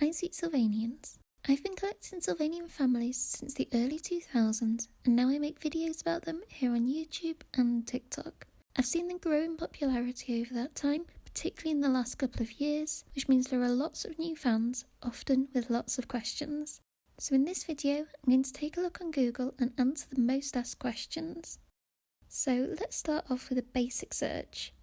I Sweet Sylvanians. I've been collecting Sylvanian families since the early 2000s, and now I make videos about them here on YouTube and TikTok. I've seen them grow in popularity over that time, particularly in the last couple of years, which means there are lots of new fans, often with lots of questions. So in this video, I'm going to take a look on Google and answer the most asked questions. So let's start off with a basic search.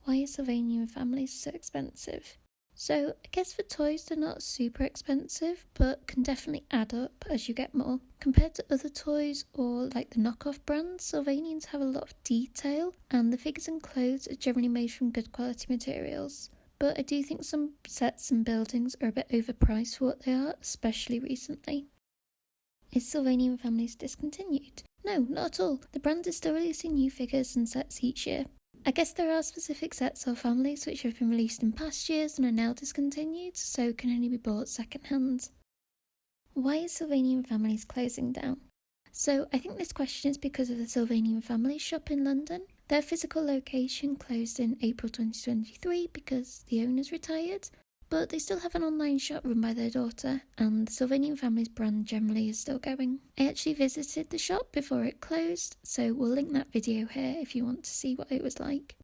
Why are Sylvanian families so expensive? So I guess for toys they're not super expensive, but can definitely add up as you get more. Compared to other toys or like the knockoff brands, Sylvanians have a lot of detail and the figures and clothes are generally made from good quality materials. But I do think some sets and buildings are a bit overpriced for what they are, especially recently. Is Sylvanian families discontinued? No, not at all. The brand is still releasing new figures and sets each year. I guess there are specific sets or families which have been released in past years and are now discontinued, so can only be bought second-hand. Why is Sylvanian families closing down? So I think this question is because of the Sylvanian Families shop in London. Their physical location closed in April 2023 because the owners retired, but they still have an online shop run by their daughter, and the Sylvanian Families brand generally is still going. I actually visited the shop before it closed, so we'll link that video here if you want to see what it was like.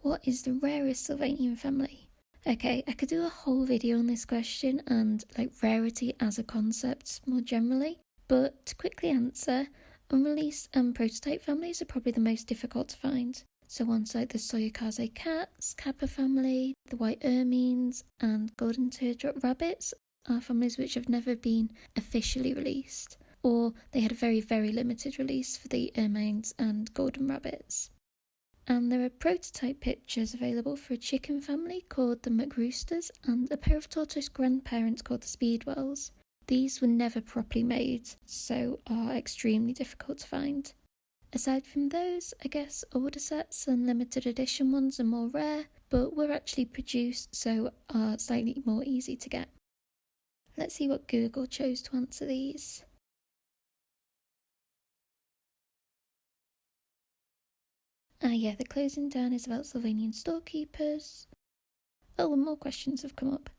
What is the rarest Sylvanian family? Okay, I could do a whole video on this question and rarity as a concept more generally, but to quickly answer, unreleased and prototype families are probably the most difficult to find. So ones like the Soyokaze cats, Kappa family, the white ermines, and golden teardrop rabbits are families which have never been officially released, or they had a very, very limited release for the ermines and golden rabbits. And there are prototype pictures available for a chicken family called the McRoosters and a pair of tortoise grandparents called the Speedwells. These were never properly made, so are extremely difficult to find. Aside from those, I guess older sets and limited edition ones are more rare, but were actually produced, so are slightly more easy to get. Let's see what Google chose to answer these. The closing down is about Sylvanian storekeepers. Oh, and more questions have come up.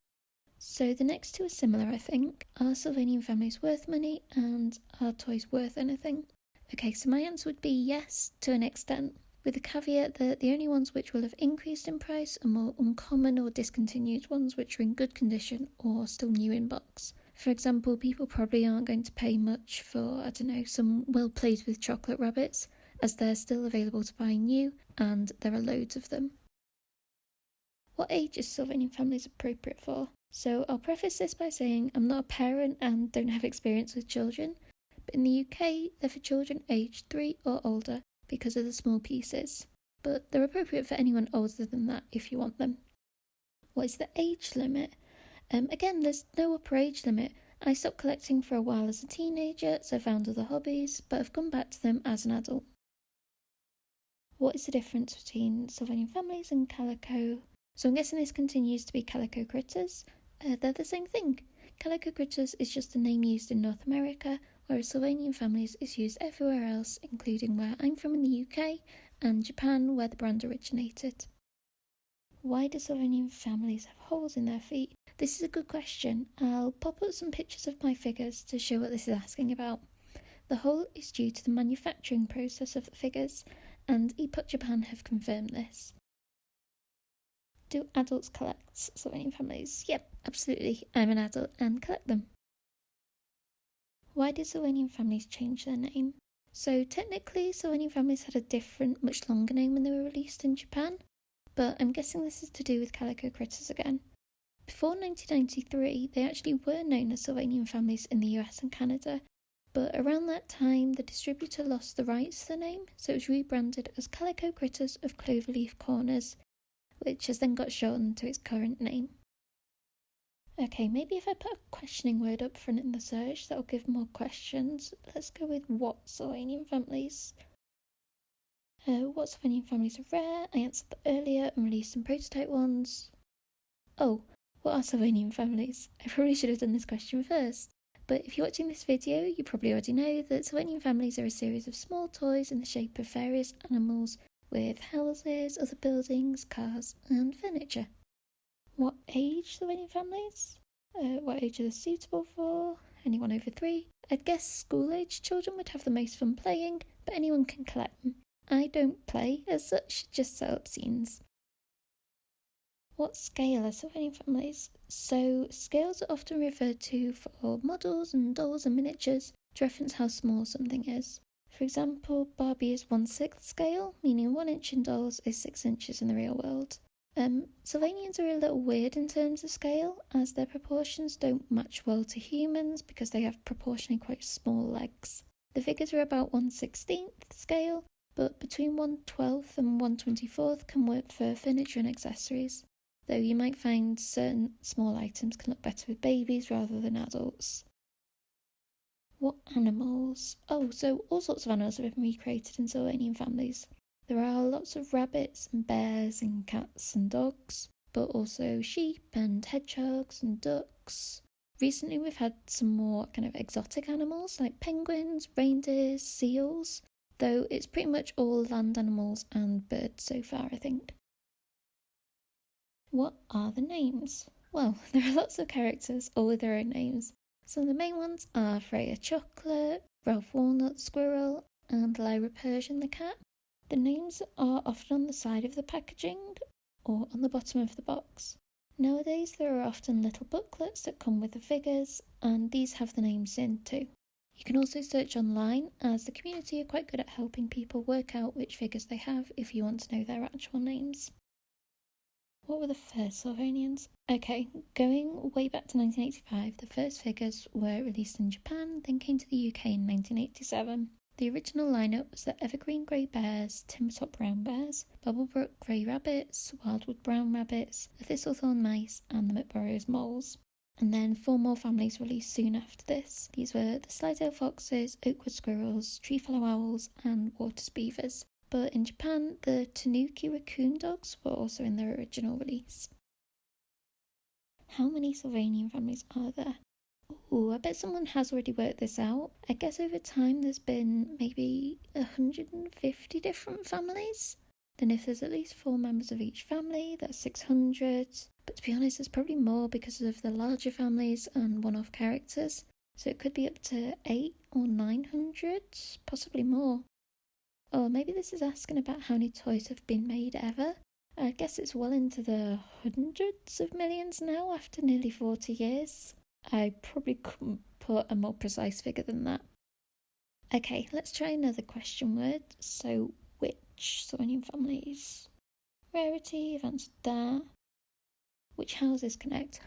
So the next two are similar, I think. Are Sylvanian families worth money, and are toys worth anything? Okay, so my answer would be yes, to an extent, with the caveat that the only ones which will have increased in price are more uncommon or discontinued ones which are in good condition or still new in box. For example, people probably aren't going to pay much for, some well played with chocolate rabbits, as they're still available to buy new, and there are loads of them. What age is Sylvanian families appropriate for? So I'll preface this by saying I'm not a parent and don't have experience with children, but in the UK, they're for children aged 3 or older because of the small pieces, but they're appropriate for anyone older than that if you want them. What is the age limit? Again, there's no upper age limit. I stopped collecting for a while as a teenager, so I found other hobbies, but I've come back to them as an adult. What is the difference between Sylvanian families and calico? So I'm guessing this continues to be calico critters. They're the same thing. Calico critters is just a name used in North America, whereas Sylvanian families is used everywhere else, including where I'm from in the UK and Japan, where the brand originated. Why do Sylvanian families have holes in their feet? This is a good question. I'll pop up some pictures of my figures to show what this is asking about. The hole is due to the manufacturing process of the figures, and Epoch Japan have confirmed this. Do adults collect Sylvanian families? Yep, absolutely. I'm an adult and collect them. Why did Sylvanian families change their name? So technically, Sylvanian families had a different, much longer name when they were released in Japan, but I'm guessing this is to do with calico critters again. Before 1993, they actually were known as Sylvanian families in the US and Canada, but around that time, the distributor lost the rights to the name, so it was rebranded as Calico Critters of Cloverleaf Corners, which has then got shortened to its current name. Okay, maybe if I put a questioning word up front in the search, that'll give more questions. Let's go with what Sylvanian families? What Sylvanian families are rare? I answered that earlier and released some prototype ones. Oh, what are Sylvanian families? I probably should have done this question first. But if you're watching this video, you probably already know that Sylvanian families are a series of small toys in the shape of various animals with houses, other buildings, cars and furniture. What age Sylvanian families? What age are they suitable for? Anyone over 3? I'd guess school-age children would have the most fun playing, but anyone can collect them. I don't play as such, just set up scenes. What scale are Sylvanian families? So, scales are often referred to for models and dolls and miniatures to reference how small something is. For example, Barbie is 1/6 scale, meaning 1 inch in dolls is 6 inches in the real world. Sylvanians are a little weird in terms of scale, as their proportions don't match well to humans because they have proportionally quite small legs. The figures are about 1/16 scale, but between 1/12 and 1/24 can work for furniture and accessories, though you might find certain small items can look better with babies rather than adults. What animals? Oh, so all sorts of animals have been recreated in Sylvanian families. There are lots of rabbits and bears and cats and dogs, but also sheep and hedgehogs and ducks. Recently we've had some more kind of exotic animals like penguins, reindeers, seals, though it's pretty much all land animals and birds so far, I think. What are the names? Well, there are lots of characters, all with their own names. Some of the main ones are Freya Chocolate, Ralph Walnut Squirrel, and Lyra Persian the cat. The names are often on the side of the packaging or on the bottom of the box. Nowadays there are often little booklets that come with the figures, and these have the names in too. You can also search online, as the community are quite good at helping people work out which figures they have if you want to know their actual names. What were the first Sylvanians? Okay, going way back to 1985, the first figures were released in Japan, then came to the UK in 1987. The original lineup was the Evergreen Grey Bears, Timbertop Brown Bears, Bubblebrook Grey Rabbits, Wildwood Brown Rabbits, the Thistlethorn Mice, and the McBurrows Moles. And then 4 more families released soon after this. These were the Slidell Foxes, Oakwood Squirrels, Treefellow Owls, and Waters Beavers. But in Japan, the Tanuki Raccoon Dogs were also in their original release. How many Sylvanian families are there? Ooh, I bet someone has already worked this out. I guess over time there's been maybe 150 different families. Then if there's at least 4 members of each family, that's 600. But to be honest, there's probably more because of the larger families and one-off characters. So it could be up to 800 or 900, possibly more. Or maybe this is asking about how many toys have been made ever. I guess it's well into the hundreds of millions now after nearly 40 years. I probably couldn't put a more precise figure than that. Okay, let's try another question word. So, which Sylvanian families? Rarity, I've answered that. Which houses connect?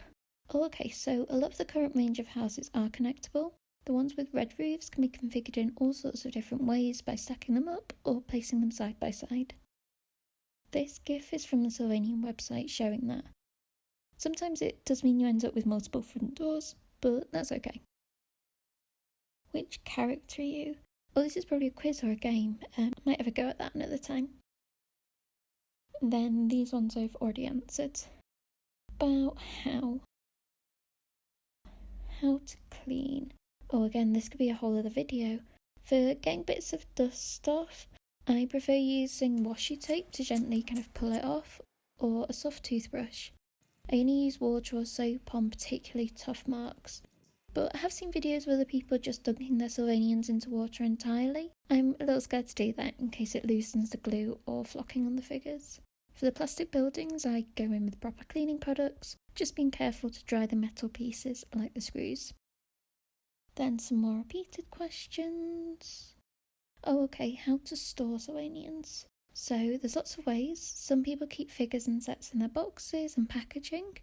Oh, okay, so a lot of the current range of houses are connectable. The ones with red roofs can be configured in all sorts of different ways by stacking them up or placing them side by side. This GIF is from the Sylvanian website showing that. Sometimes it does mean you end up with multiple front doors, but that's okay. Which character are you? Oh, this is probably a quiz or a game. I might have a go at that another time. Then these ones I've already answered. About how to clean. Oh, again, this could be a whole other video. For getting bits of dust off, I prefer using washi tape to gently kind of pull it off, or a soft toothbrush. I only use Wardrobe soap on particularly tough marks, but I have seen videos of other people just dunking their Sylvanians into water entirely. I'm a little scared to do that in case it loosens the glue or flocking on the figures. For the plastic buildings, I go in with proper cleaning products, just being careful to dry the metal pieces like the screws. Then some more repeated questions. Oh, okay, how to store Sylvanians. So there's lots of ways. Some people keep figures and sets in their boxes and packaging.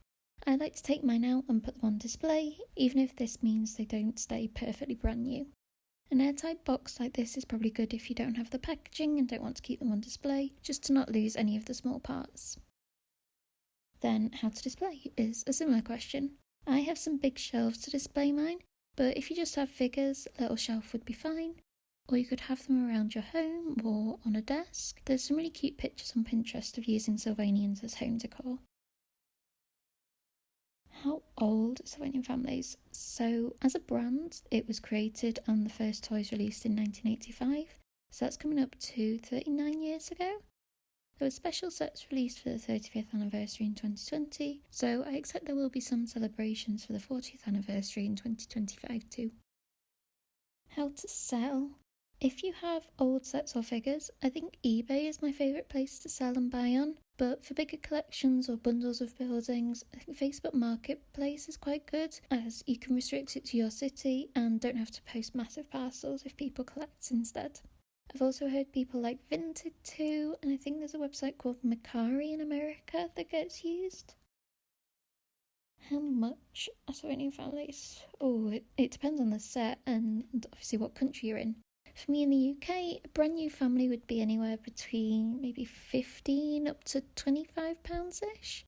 I like to take mine out and put them on display, even if this means they don't stay perfectly brand new. An airtight box like this is probably good if you don't have the packaging and don't want to keep them on display, just to not lose any of the small parts. Then how to display is a similar question. I have some big shelves to display mine, but if you just have figures, a little shelf would be fine. Or you could have them around your home or on a desk. There's some really cute pictures on Pinterest of using Sylvanians as home decor. How old are Sylvanian families? So, as a brand, it was created and the first toys released in 1985. So that's coming up to 39 years ago. There were special sets released for the 35th anniversary in 2020, so I expect there will be some celebrations for the 40th anniversary in 2025 too. How to sell. If you have old sets or figures, I think eBay is my favourite place to sell and buy on. But for bigger collections or bundles of buildings, I think Facebook Marketplace is quite good, as you can restrict it to your city and don't have to post massive parcels if people collect instead. I've also heard people like Vinted too, and I think there's a website called Mercari in America that gets used. How much are Sylvanian families? Oh, it depends on the set and obviously what country you're in. For me in the UK, a brand new family would be anywhere between maybe £15 up to £25-ish.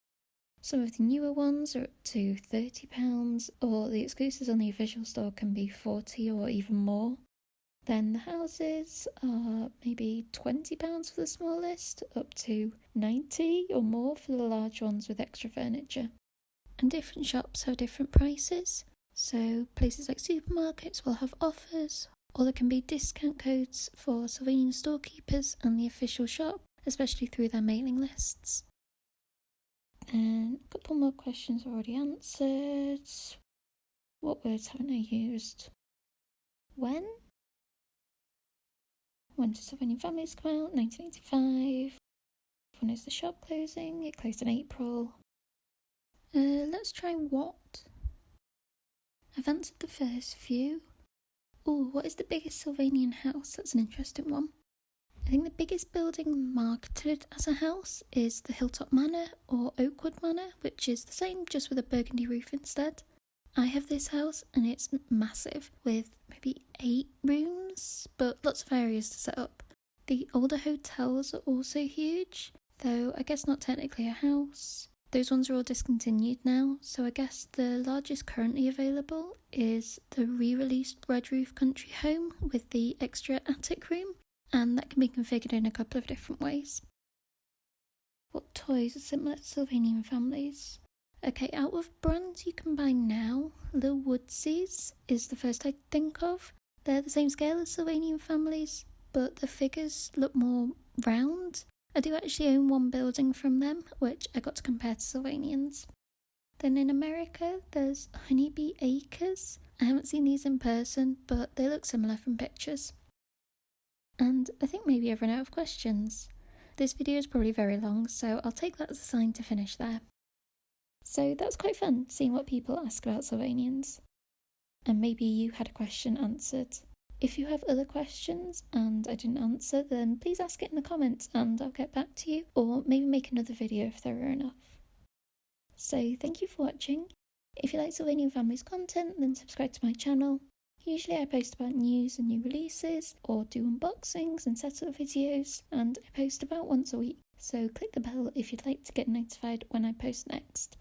Some of the newer ones are up to £30, or the exclusives on the official store can be £40 or even more. Then the houses are maybe £20 for the smallest, up to £90 or more for the large ones with extra furniture. And different shops have different prices, so places like supermarkets will have offers, or there can be discount codes for Sylvanian storekeepers and the official shop, especially through their mailing lists. And a couple more questions already answered. What words haven't I used? When? When did Sylvanian Families come out? 1985. When is the shop closing? It closed in April. Let's try what? I've answered the first few. What is the biggest Sylvanian house? That's an interesting one. I think the biggest building marketed as a house is the Hilltop Manor or Oakwood Manor, which is the same just with a burgundy roof instead. I have this house and it's massive with maybe 8 rooms, but lots of areas to set up. The older hotels are also huge, though I guess not technically a house. Those ones are all discontinued now, so I guess the largest currently available is the re-released Red Roof Country Home with the extra attic room, and that can be configured in a couple of different ways. What toys are similar to Sylvanian families? Okay, out of brands you can buy now, the Woodsies is the first I think of. They're the same scale as Sylvanian families, but the figures look more round. I do actually own one building from them, which I got to compare to Sylvanians. Then in America, there's Honeybee Acres. I haven't seen these in person, but they look similar from pictures. And I think maybe I've run out of questions. This video is probably very long, so I'll take that as a sign to finish there. So that was quite fun, seeing what people ask about Sylvanians. And maybe you had a question answered. If you have other questions and I didn't answer, then please ask it in the comments and I'll get back to you, or maybe make another video if there are enough. So thank you for watching. If you like Sylvanian Families content, then subscribe to my channel. Usually I post about news and new releases, or do unboxings and setup videos, and I post about once a week, so click the bell if you'd like to get notified when I post next.